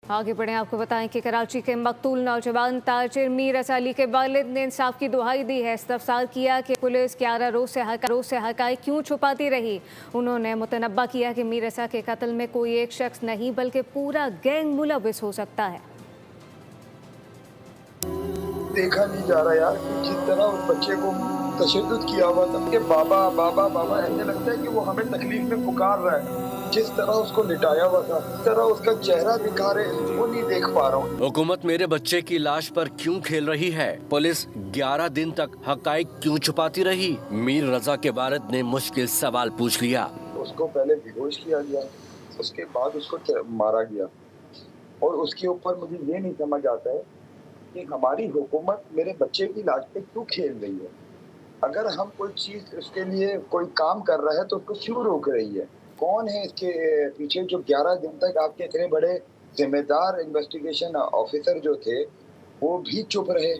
आगे बढ़े, आपको बताएं कि कराची के मकतूल नौजवान ताजिर मीर रज़ा अली के वालिद ने इंसाफ की दुहाई दी है। इस्तफसार किया कि पुलिस 11 रोज से हक़ाइक़ क्यों छुपाती रही। उन्होंने मुतनब्बा किया कि मीर रज़ा के कत्ल में कोई एक शख्स नहीं बल्कि पूरा गैंग मुलव्विस हो सकता है। देखा नहीं जा रहा यार कि जिस तरह उस बच्चे को तशद्दुद किया हुआ था कि बाबा बाबा बाबा, ऐसे लगता है कि वो हमें तकलीफ में पुकार रहा है। जिस तरह उसको लिटाया हुआ था, जिस तरह उसका चेहरा दिखा रहे, वो नहीं देख पा रहा हूँ। हुकूमत मेरे बच्चे की लाश पर क्यों खेल रही है? पुलिस 11 दिन तक हक़ाइक़ क्यों छुपाती रही? मीर रज़ा के वालिद ने मुश्किल सवाल पूछ लिया। उसको पहले बेहोश किया गया, उसके बाद उसको मारा गया, और उसके ऊपर मुझे ये नहीं समझ आता है कि हमारी हुकूमत मेरे बच्चे की लाश पे क्यों खेल रही है। अगर हम कोई चीज उसके लिए कोई काम कर रहा है तो उसको क्यों रोक रही है? कौन है इसके पीछे? जो 11 दिन तक आपके इतने बड़े जिम्मेदार इन्वेस्टिगेशन ऑफिसर जो थे वो भी चुप रहे।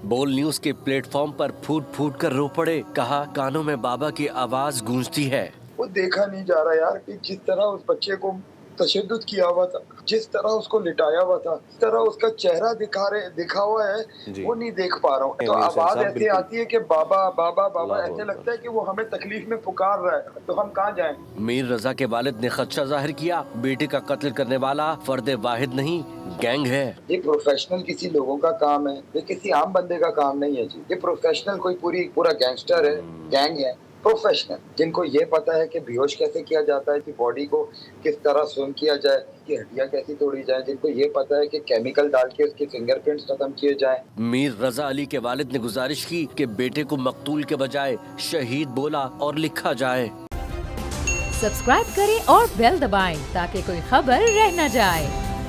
बोल न्यूज के प्लेटफॉर्म पर फूट फूट कर रो पड़े। कहा, कानों में बाबा की आवाज गूंजती है। वो देखा नहीं जा रहा यार कि जिस तरह उस बच्चे को तशद्दुद किया हुआ था, जिस तरह उसको लिटाया हुआ था, जिस तरह उसका चेहरा दिखा हुआ है, वो नहीं देख पा रहा हूँ। तो आवाज ऐसी आती है कि बाबा बाबा बाबा, ऐसे लगता है कि वो हमें तकलीफ में पुकार रहा है, तो हम कहाँ जाएं? मीर रज़ा के वालिद ने खदशा जाहिर किया, बेटे का कत्ल करने वाला फर्द वाहिद नहीं, गैंग है। ये प्रोफेशनल किसी लोगों का काम है, ये किसी आम बंदे का काम नहीं है जी। ये प्रोफेशनल कोई पूरा गैंगस्टर है, गैंग है, प्रोफेशनल, जिनको ये पता है कि बेहोश कैसे किया जाता है, कि बॉडी को किस तरह सुन किया जाए, कि हड्डियां कैसी तोड़ी जाए, जिनको ये पता है कि केमिकल डाल के उसके फिंगरप्रिंट्स खत्म किए जाए। मीर रज़ा अली के वालिद ने गुजारिश की कि बेटे को मकतूल के बजाय शहीद बोला और लिखा जाए। सब्सक्राइब करें और बेल दबाएं ताकि कोई खबर रह न जाए।